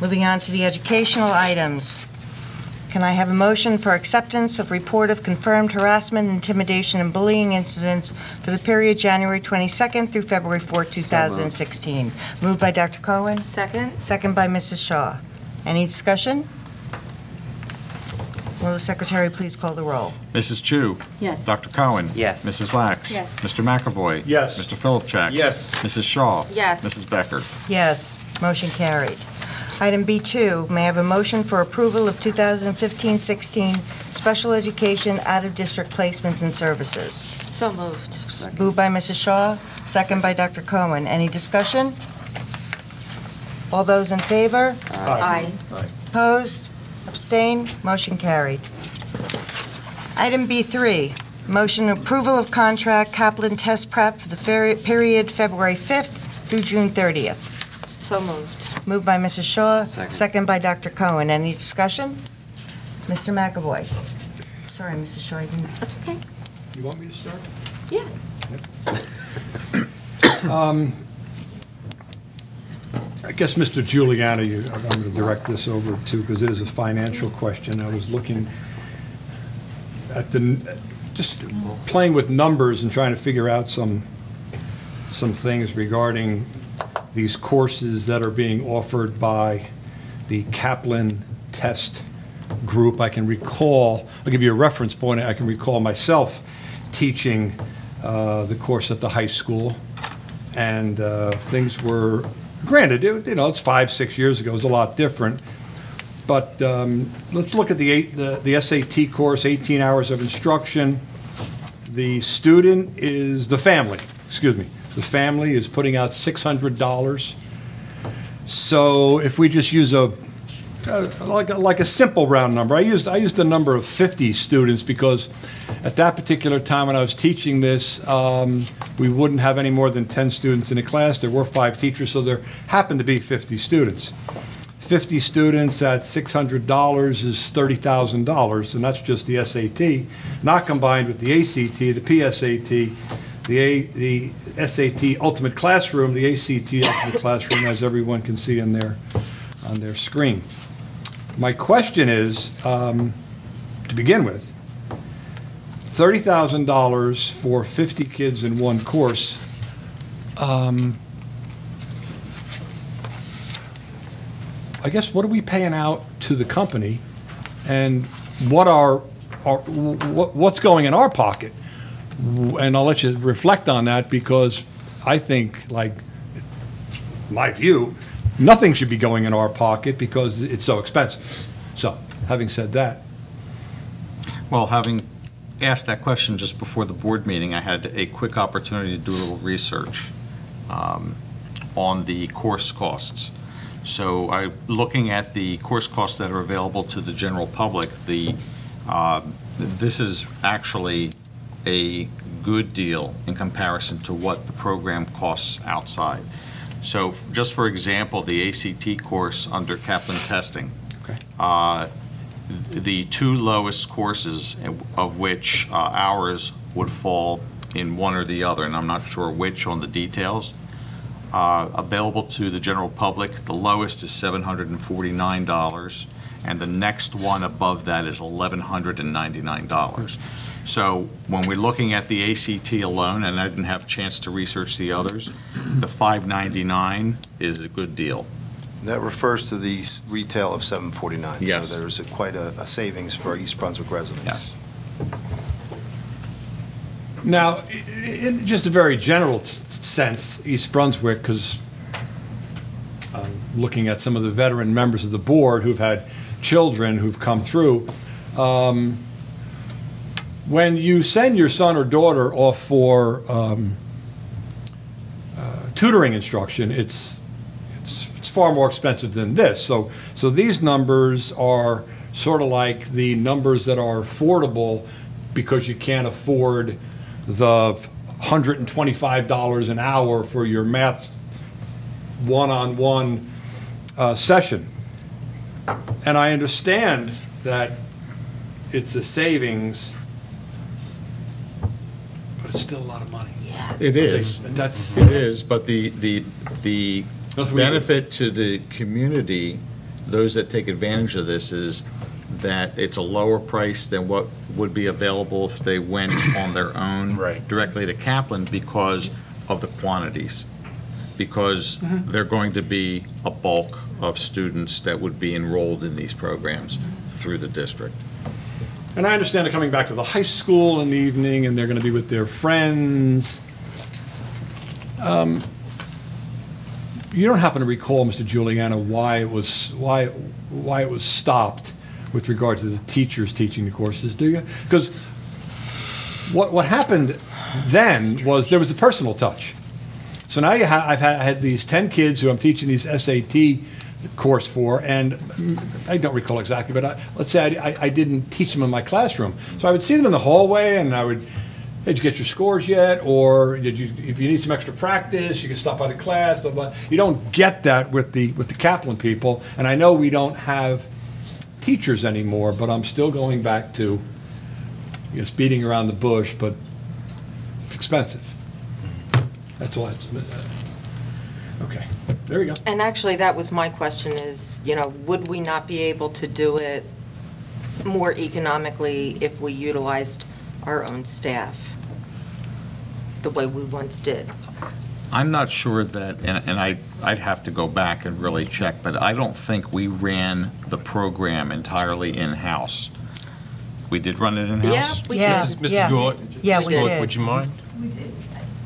Moving on to the educational items. Can I have a motion for acceptance of report of confirmed harassment, intimidation, and bullying incidents for the period January 22nd through February 4th, 2016? Moved by Dr. Cohen. Second. Second by Mrs. Shaw. Any discussion? Will the Secretary please call the roll? Mrs. Chu. Yes. Dr. Cohen. Yes. Mrs. Lax. Yes. Mr. McAvoy. Yes. Mr. Philipchak. Yes. Mrs. Shaw. Yes. Mrs. Becker. Yes. Motion carried. Item B2, may I have a motion for approval of 2015-16 special education out-of-district placements and services? So moved. Moved by Mrs. Shaw, second by Dr. Cohen. Any discussion? All those in favor? Aye. Opposed? Abstained? Motion carried. Item B3, motion approval of contract Kaplan test prep for the period February 5th through June 30th. So moved. Moved by Mrs. Shaw, Second. by Dr. Cohen. Any discussion? Mr. McAvoy. Sorry, Mrs. Shaw, I didn't. That's okay. You want me to start? Yeah. I guess Mr. Giuliano, I'm going to direct this over to, because it is a financial question. I was looking at just playing with numbers and trying to figure out some things regarding these courses that are being offered by the Kaplan test group. I can recall, I'll give you a reference point, I can recall myself teaching the course at the high school, and things were, granted, it's 5-6 years ago, it was a lot different, but let's look at the SAT course, 18 hours of instruction. The student is, the family is putting out $600. So if we just use like a simple round number, I used the number of 50 students because at that particular time when I was teaching this, we wouldn't have any more than 10 students in a class. There were 5 teachers, so there happened to be 50 students. 50 students at $600 is $30,000, and that's just the SAT, not combined with the ACT, the PSAT, the SAT Ultimate Classroom, the ACT Ultimate Classroom, as everyone can see on their screen. My question is, to begin with, $30,000 for 50 kids in one course. I guess what are we paying out to the company, and what's going in our pocket? And I'll let you reflect on that, because I think, like, my view, nothing should be going in our pocket because it's so expensive. So, having said that. Well, having asked that question just before the board meeting, I had a quick opportunity to do a little research on the course costs. So looking at the course costs that are available to the general public, this is actually a good deal in comparison to what the program costs outside. So just for example, the ACT course under Kaplan testing, Okay. The 2 lowest courses, of which ours would fall in one or the other, and I'm not sure which on the details, available to the general public, the lowest is $749, and the next one above that is $1,199. So when we're looking at the ACT alone, and I didn't have a chance to research the others, the $599 is a good deal. That refers to the retail of $749. Yes. So there's quite a savings for East Brunswick residents. Yes. Now, in just a very general sense, East Brunswick, because I'm looking at some of the veteran members of the board who've had children who've come through, when you send your son or daughter off for tutoring instruction, it's far more expensive than this. So these numbers are sort of like the numbers that are affordable because you can't afford the $125 an hour for your math one-on-one session. And I understand that it's a savings, but it's still a lot of money. Yeah. It is. That's, it is, but the That's what benefit to the community those that take advantage of this is that it's a lower price than what would be available if they went on their own Right. directly to Kaplan because of the quantities. Because they're going to be a bulk of students that would be enrolled in these programs through the district. And I understand they're coming back to the high school in the evening, and they're going to be with their friends. You don't happen to recall, Mr. Giuliano, why it was stopped with regard to the teachers teaching the courses, do you? Because what happened then was there was a personal touch. So now I've had these 10 kids who I'm teaching these SAT course for, and I don't recall exactly, but let's say I didn't teach them in my classroom. So I would see them in the hallway, and I would, did you get your scores yet? Or if you need some extra practice, you can stop out of class. Blah, blah. You don't get that with the Kaplan people, and I know we don't have teachers anymore, but I'm still going back to, beating around the bush, but it's expensive. That's all I have to submit. Okay, there we go. And actually, that was my question is, would we not be able to do it more economically if we utilized our own staff the way we once did? I'm not sure that, and I'd have to go back and really check, but I don't think we ran the program entirely in-house. We did run it in-house? Yeah, we Yeah. did. Mrs. Goulet? Yeah, Mrs. we Goulet, did. would you mind? We did.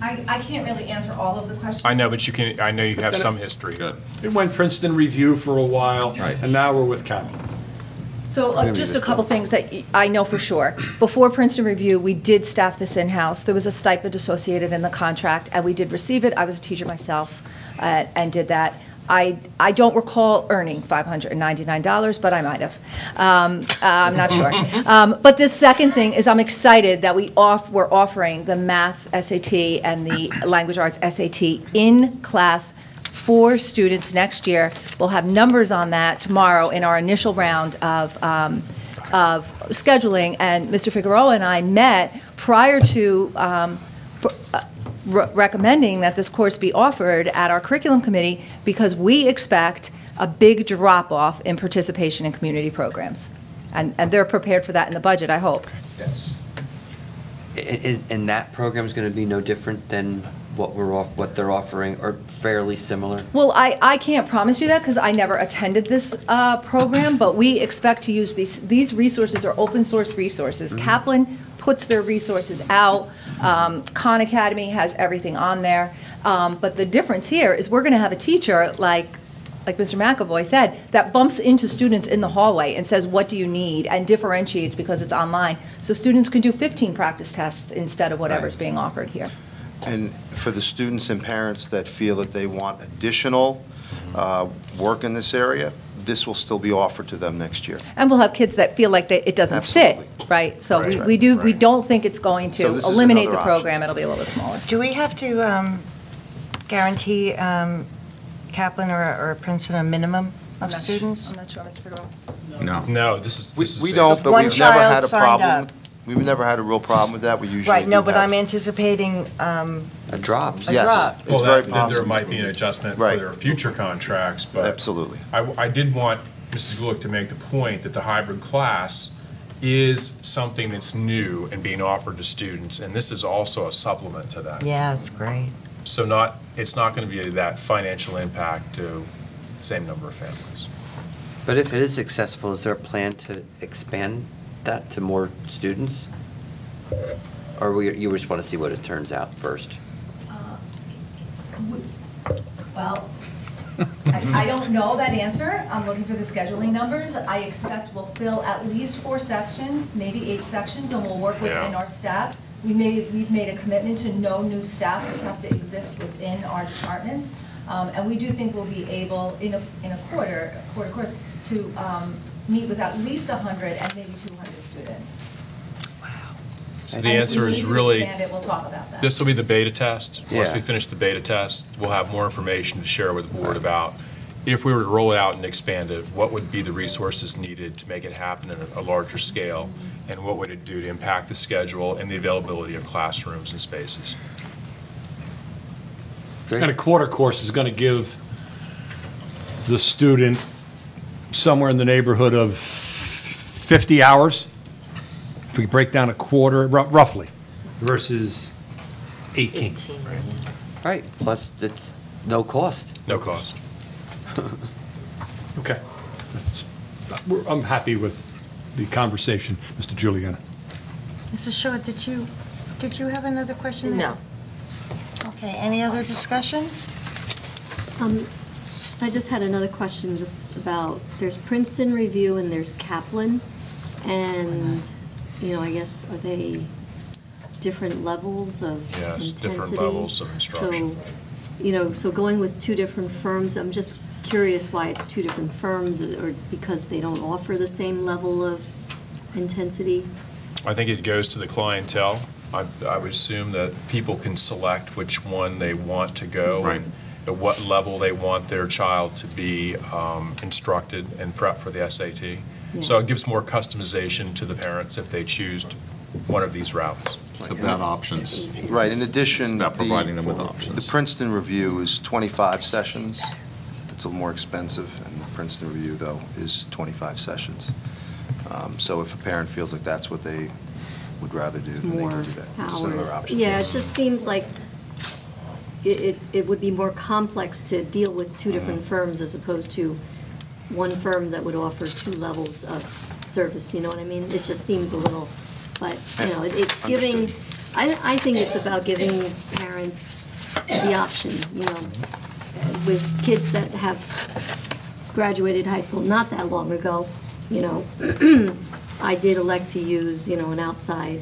I can't really answer all of the questions. I know, but I know you have some history. Good. It went Princeton Review for a while, Right. and now we're with Kaplan. So just a couple things that I know for sure. Before Princeton Review, we did staff this in-house. There was a stipend associated in the contract, and we did receive it. I was a teacher myself and did that. I don't recall earning $599, but I might have. I'm not sure. But the second thing is I'm excited that we're offering the math SAT and the language arts SAT in class for students next year. We'll have numbers on that tomorrow in our initial round of scheduling. And Mr. Figueroa and I met prior to recommending that this course be offered at our curriculum committee because we expect a big drop-off in participation in community programs. And they're prepared for that in the budget, I hope. Yes. And that program's going to be no different than what they're offering, or fairly similar? Well, I can't promise you that because I never attended this program, but we expect to use these resources are open source resources. Kaplan puts their resources out. Khan Academy has everything on there. But the difference here is we're going to have a teacher like Mr. McAvoy said, that bumps into students in the hallway and says, what do you need, and differentiates because it's online. So students can do 15 practice tests instead of whatever's being offered here. And for the students and parents that feel that they want additional work in this area, this will still be offered to them next year. And we'll have kids that feel like it doesn't Absolutely. fit, right? So Right. we don't think it's going So to this is eliminate the another option. program. It'll be a little bit smaller. Do we have to guarantee Kaplan or Princeton a minimum I'm of not students? I'm not sure, Mr. Figueroa. No. No, this is We based- don't, but One we've never child had a signed problem. up. We've never had a real problem with that. We usually Right, no, do but have- I'm anticipating, A drop. a Yes, drop. it's Well, very then there possible. might be an adjustment for Right. their future contracts, but Absolutely. I did want Mrs. Gluck to make the point that the hybrid class is something that's new and being offered to students, and this is also a supplement to that. yeah, it's great. So it's not going to be that financial impact to the same number of families. But if it is successful, is there a plan to expand that to more students? Or you just want to see what it turns out first? Well, I don't know that answer. I'm looking for the scheduling numbers. I expect we'll fill at least 4 sections, maybe 8 sections, and we'll work within Yeah. our staff. We've made a commitment to no new staff. This has to exist within our departments. And we do think we'll be able, in a quarter course, to meet with at least 100 and maybe 200 students. So the And if answer we is need to really, expand it, we'll talk about that. this will be the beta test. Once Yeah. we finish the beta test, we'll have more information to share with the board about if we were to roll it out and expand it, what would be the resources needed to make it happen at a larger scale? And what would it do to impact the schedule and the availability of classrooms and spaces? And a quarter course is going to give the student somewhere in the neighborhood of 50 hours, if we break down a quarter, roughly, versus 18. Right, plus it's no cost. No cost. Okay. I'm happy with the conversation, Mr. Giuliano. Mrs. Shaw, did you have another question? No. Okay, any other discussion? I just had another question just about, there's Princeton Review and there's Kaplan, and, I guess, are they different levels of Yes, intensity? different levels of instruction. So going with two different firms, I'm just curious why it's two different firms, or because they don't offer the same level of intensity? I think it goes to the clientele. I would assume that people can select which one they want to go. Right. And at what level they want their child to be instructed and prep for the SAT. So it gives more customization to the parents if they choose one of these routes. It's about options. Right, in addition, About providing them with the options. Princeton Review is 25 sessions. It's a little more expensive, and the Princeton Review, though, is 25 sessions. So if a parent feels like that's what they would rather do, then they can do that. Just another Hours. option. Yeah, it just seems like it would be more complex to deal with two different firms as opposed to one firm that would offer two levels of service, you know what I mean? It just seems a little, but, it's giving, I think it's about giving parents the option, with kids that have graduated high school not that long ago, I did elect to use, an outside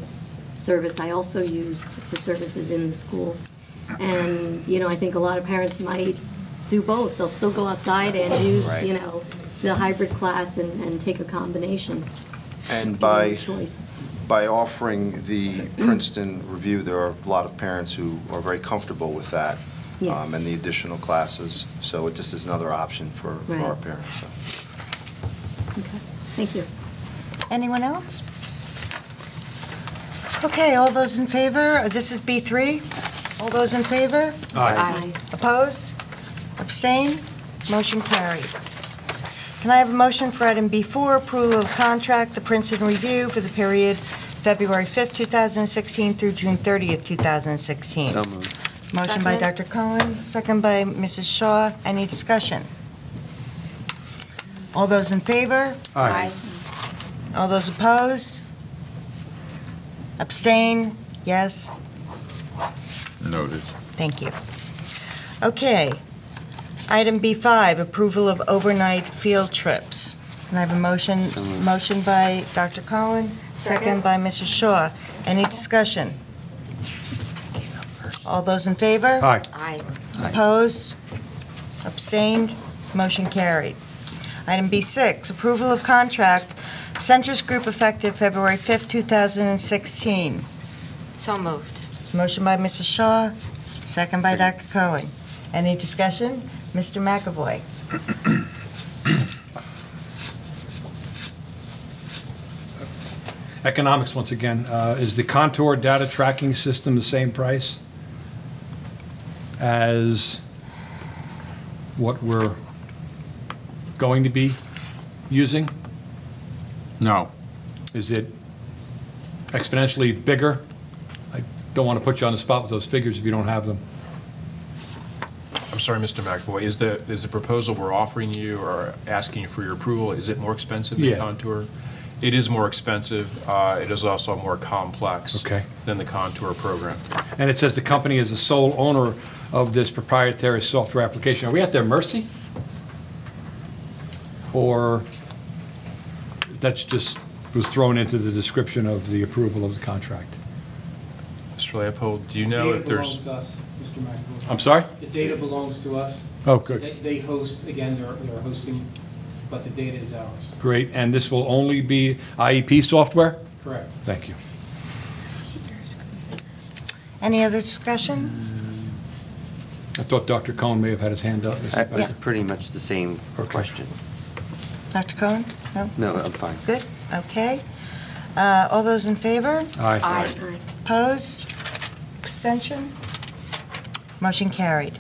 service. I also used the services in the school. And, I think a lot of parents might do both. They'll still go outside and use, Right. The hybrid class and take a combination. And It's by their choice. by offering the Princeton Review, there are a lot of parents who are very comfortable with that Yeah. and the additional classes. So it just is another option for our Right. parents. So. Okay, thank you. Anyone else? Okay, all those in favor, this is B3. All those in favor? Aye. Opposed? Abstain? Motion carried. Can I have a motion for item B4, approval of contract, the Princeton Review for the period February 5th, 2016 through June 30th, 2016? So moved. Motion by Second. Dr. Cohen, second by Mrs. Shaw. Any discussion? All those in favor? Aye. All those opposed? Abstain? Yes? Noted. Thank you. Okay. Item B5, approval of overnight field trips. Can I have a motion? Motion by Dr. Cohen, second by Mrs. Shaw. Any discussion? All those in favor? Aye. Aye. Opposed? Abstained? Motion carried. Item B6, approval of contract, Centris Group effective February 5th, 2016. So moved. Motion by Mrs. Shaw, second by Dr. Cohen. Any discussion? Mr. McAvoy. Economics, once again, is the Contour data tracking system the same price as what we're going to be using? No. Is it exponentially bigger? I don't want to put you on the spot with those figures if you don't have them. I'm sorry, Mr. McAvoy, is the proposal we're offering you or asking you for your approval, is it more expensive than Yeah. Contour? It is more expensive. It is also more complex Okay. than the Contour program. And it says the company is the sole owner of this proprietary software application. Are we at their mercy? Or that's just was thrown into the description of the approval of the contract? Mr. Leopold, do you know if there's? Data belongs to us, Mr. McAvoy. I'm sorry? The data belongs to us. Oh, good. They host, again, they're hosting, but the data is ours. Great. And this will only be IEP software? Correct. Thank you. Any other discussion? I thought Dr. Cohen may have had his hand up. Mr. That was Vice- pretty much the same Okay. question. Dr. Cohen? No? No, I'm fine. Good, okay. All those in favor? Aye. Aye. Opposed? Abstention? Motion carried.